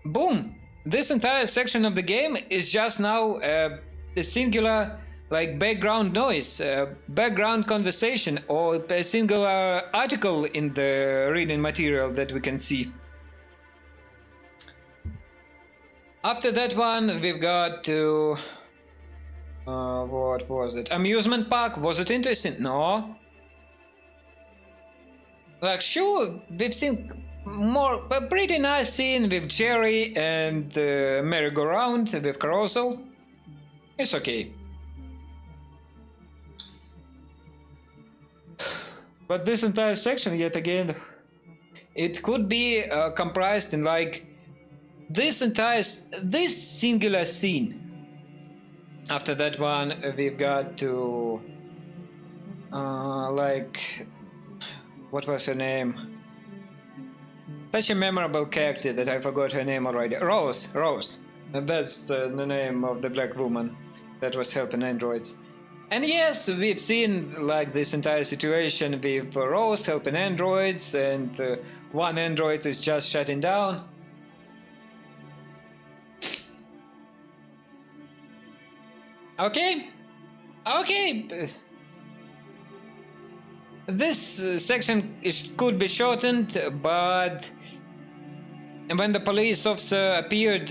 boom, this entire section of the game is just now a singular like background noise, background conversation, or a singular article in the reading material that we can see. After that one, we've got to what was it? Amusement park. Was it interesting? No. Like, sure, we've seen a pretty nice scene with Jerry and merry-go-round with carousel. It's okay. But this entire section, yet again, it could be comprised in like this singular scene. After that one, we've got to like, what was her name? Such a memorable character that I forgot her name already. Rose. That's the name of the black woman that was helping androids. And yes, we've seen like this entire situation with Rose helping androids, and one android is just shutting down. Okay. This section could be shortened, but when the police officer appeared,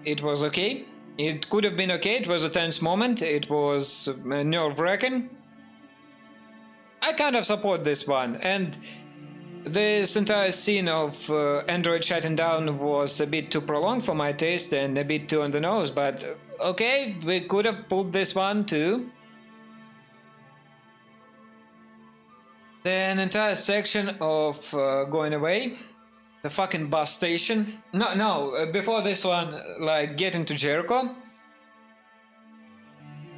it was okay. It could have been okay. It was a tense moment. It was nerve-wracking. I kind of support this one, and this entire scene of Android shutting down was a bit too prolonged for my taste and a bit too on the nose, but okay, we could have pulled this one too. Then entire section of going away. The fucking bus station. No, before this one, like getting to Jericho.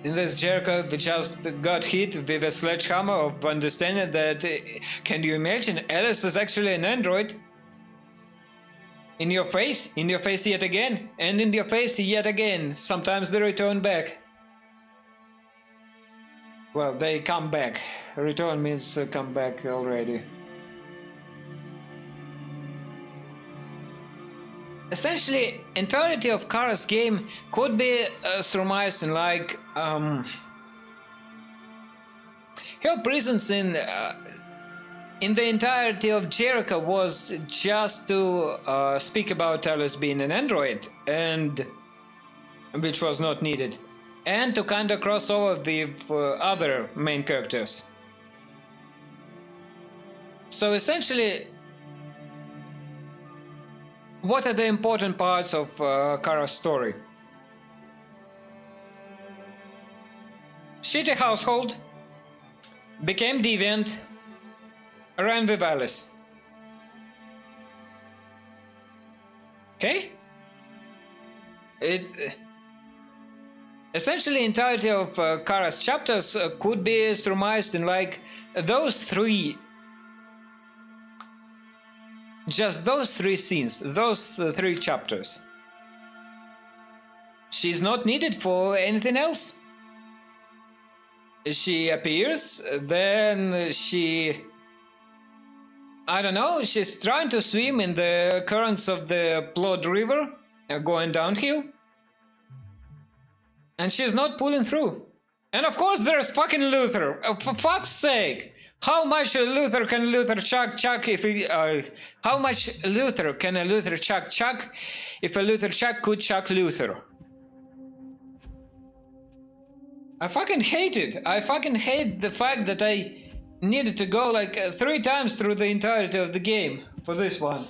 In this Jericho, we just got hit with a sledgehammer of understanding that, can you imagine, Alice is actually an android? In your face yet again, and in your face yet again. Sometimes they return back. Well, they come back. Return means come back already. Essentially, entirety of Kara's game could be surmised in like her presence in the entirety of Jericho was just to speak about Alice being an android, and which was not needed, and to kind of cross over with other main characters. So essentially, what are the important parts of Kara's story? Shitty household, became deviant, ran with Alice. Okay? Essentially, entirety of Kara's chapters could be surmised in like those three. Just those three scenes, those three chapters. She's not needed for anything else. She appears, then she... I don't know, she's trying to swim in the currents of the Plod River, going downhill. And she's not pulling through. And of course there's fucking Luther, for fuck's sake! How much Luther can Luther chuck if he, how much Luther can a Luther chuck if a Luther chuck could chuck Luther? I fucking hate it. I fucking hate the fact that I needed to go like 3 times through the entirety of the game for this one.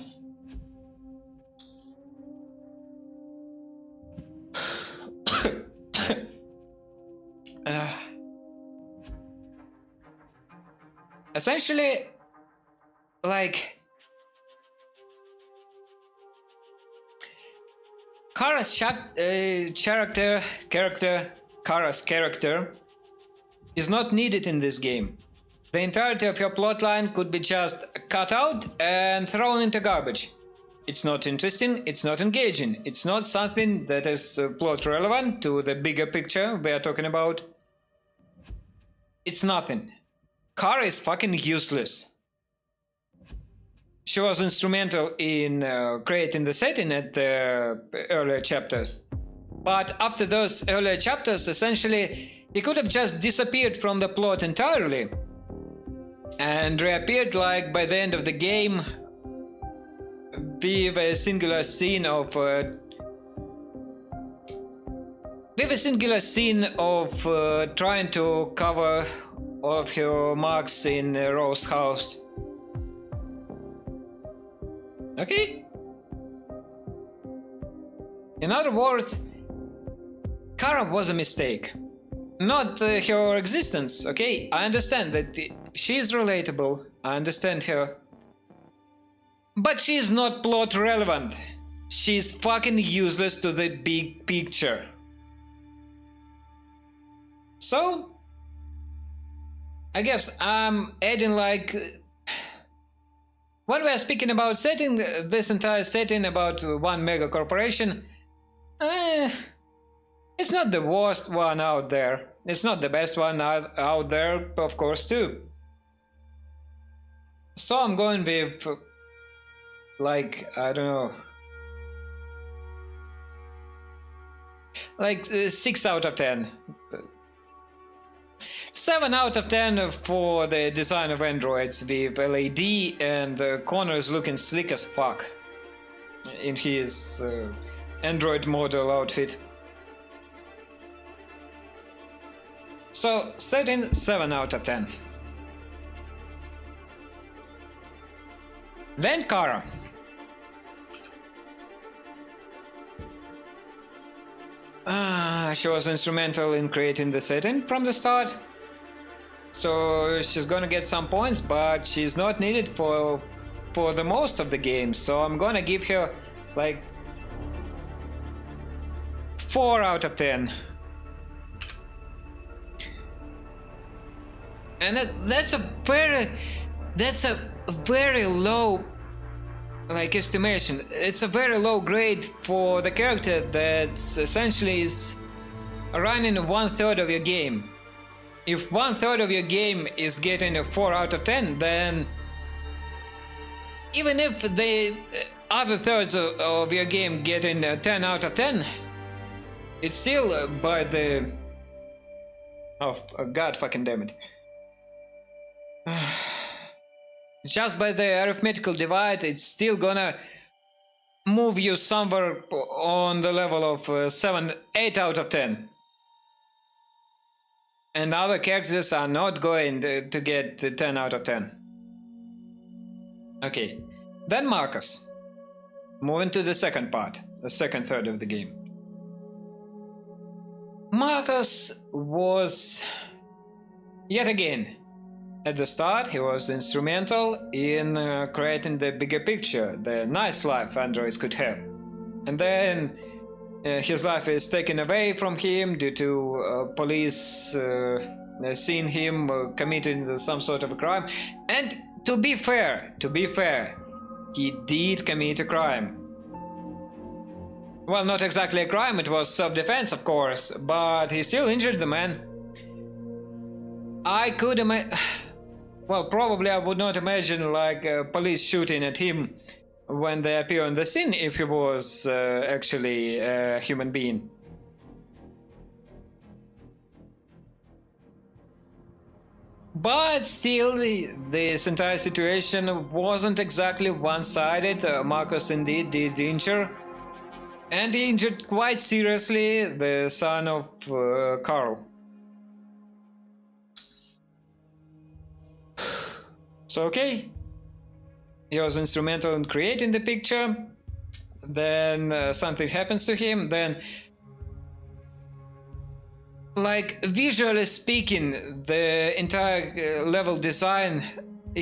Essentially, like, Kara's Kara's character is not needed in this game. The entirety of your plotline could be just cut out and thrown into garbage. It's not interesting, it's not engaging, it's not something that is plot relevant to the bigger picture we are talking about. It's nothing. Kara is fucking useless. she was instrumental in creating the setting at the earlier chapters. But after those earlier chapters, essentially, he could have just disappeared from the plot entirely and reappeared like by the end of the game with a singular scene of trying to cover all of her marks in Rose's house. Okay? In other words, Kara was a mistake. Not her existence, okay? I understand that she is relatable, I understand her. But she is not plot relevant. She's fucking useless to the big picture. So, I guess I'm adding like... When we are speaking about setting, this entire setting about one mega corporation, it's not the worst one out there. It's not the best one out there, of course, too. So I'm going with, like, I don't know, like 6 out of 10. 7 out of 10 for the design of androids with LED and Connor looking slick as fuck in his android model outfit. So, setting 7 out of 10. Then Kara. She was instrumental in creating the setting from the start. So she's gonna get some points, but she's not needed for the most of the game. So I'm gonna give her like 4 out of 10. And that's a very low like estimation. It's a very low grade for the character that essentially is running 1/3 of your game. If 1/3 of your game is getting a 4 out of 10, then even if the other thirds of your game getting a 10 out of 10, it's still by the... Oh, god fucking damn it. Just by the arithmetical divide, it's still gonna move you somewhere on the level of 8 out of 10. And other characters are not going to get 10 out of 10. Okay, then Marcus. Moving to the second part, the second third of the game. Marcus was, yet again, at the start he was instrumental in creating the bigger picture, the nice life androids could have. And then his life is taken away from him due to police seeing him committing some sort of a crime. And to be fair, he did commit a crime. Well, not exactly a crime, it was self-defense, of course, but he still injured the man. I could imagine... Well, probably I would not imagine like police shooting at him when they appear on the scene if he was actually a human being. But still, this entire situation wasn't exactly one-sided. Marcus indeed did injure, and he injured quite seriously the son of Carl. So okay, he was instrumental in creating the picture, then something happens to him, then like visually speaking, the entire level design, the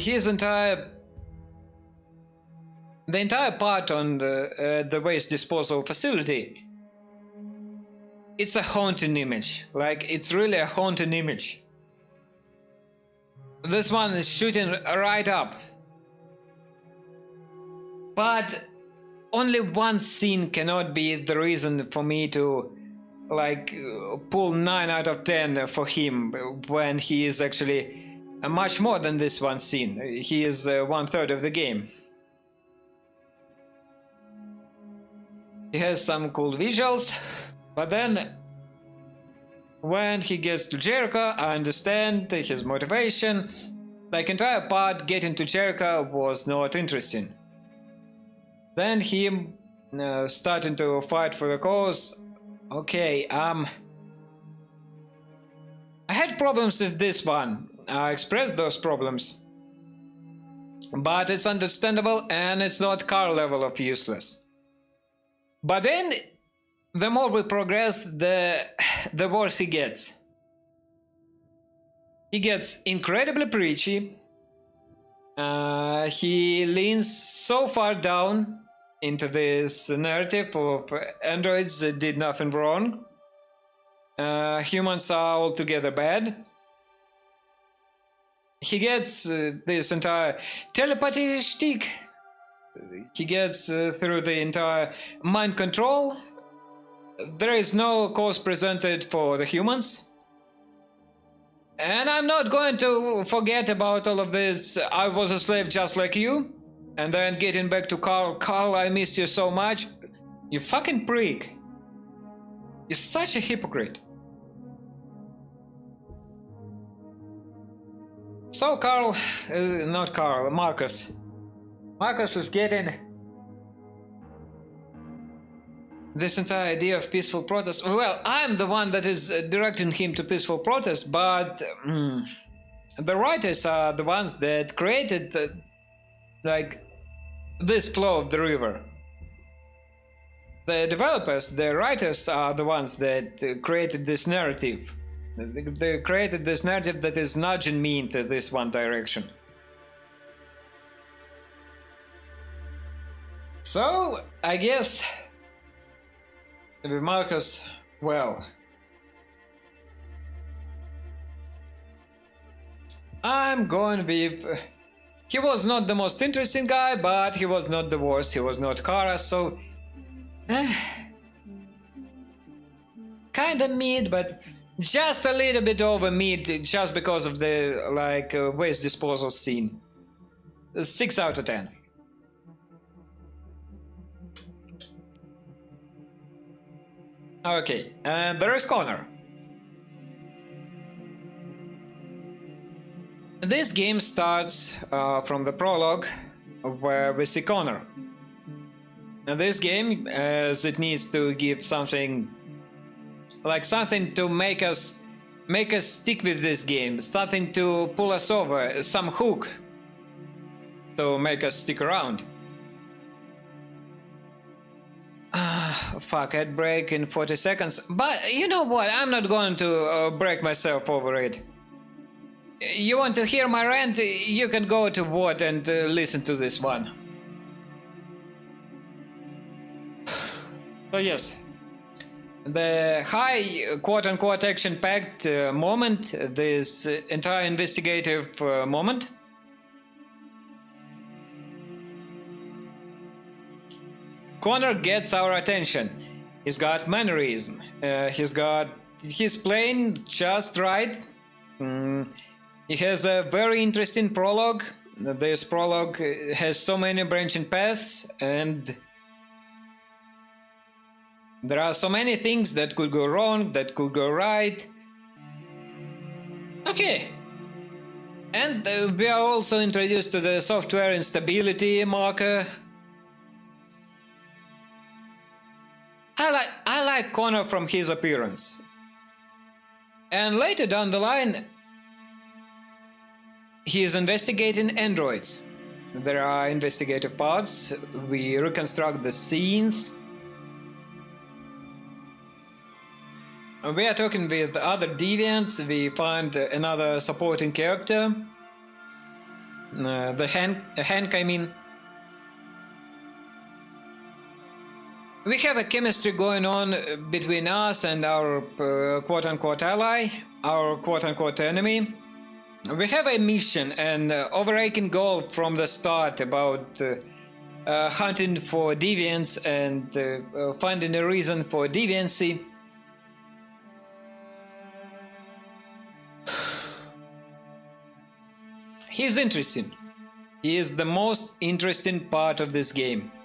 entire part on the waste disposal facility, it's a haunting image. Like, it's really a haunting image. This one is shooting right up. But only one scene cannot be the reason for me to like pull 9 out of 10 for him when he is actually much more than this one scene. He is 1/3 of the game. He has some cool visuals, but then when he gets to Jericho, I understand his motivation. Like, entire part getting to Jericho was not interesting. Then him starting to fight for the cause. Okay, I had problems with this one. I expressed those problems. But it's understandable and it's not Carl level of useless. But then, the more we progress, the worse he gets. He gets incredibly preachy. He leans so far down into this narrative of androids that did nothing wrong. Humans are altogether bad. He gets this entire telepathy shtick. He gets through the entire mind control. There is no cause presented for the humans. And I'm not going to forget about all of this. I was a slave just like you. And then getting back to Carl. Carl, I miss you so much. You fucking prick. You're such a hypocrite. So Carl, not Carl, Marcus. Marcus is getting this entire idea of peaceful protest. Well, I'm the one that is directing him to peaceful protest, but the writers are the ones that created this flow of the river. The developers, the writers are the ones that created this narrative. They created this narrative that is nudging me into this one direction. So, I guess with Marcus, well, I'm going to be... He was not the most interesting guy, but he was not the worst. He was not Kara, so... Kinda mid, but just a little bit over mid, just because of the, waste disposal scene. 6 out of 10. Okay, and there is Connor. This game starts from the prologue, where we see Connor. And this game, as it needs to give something, something to make us stick with this game, something to pull us over, some hook to make us stick around. Fuck, I'd break in 40 seconds. But you know what? I'm not going to break myself over it. You want to hear my rant? You can go to what and listen to this one. So yes, the high quote-unquote action-packed moment, this entire investigative moment, Connor gets our attention. He's got mannerism. He's playing just right. He has a very interesting prologue. This prologue has so many branching paths, and there are so many things that could go wrong, that could go right. Okay. And we are also introduced to the software instability marker. I like Connor from his appearance. And later down the line, he is investigating androids. There are investigative parts. We reconstruct the scenes. We are talking with other deviants. We find another supporting character. Hank, I mean. We have a chemistry going on between us and our quote-unquote ally, our quote-unquote enemy. We have a mission, an overarching goal from the start about hunting for deviants and finding a reason for deviancy. He's interesting. He is the most interesting part of this game.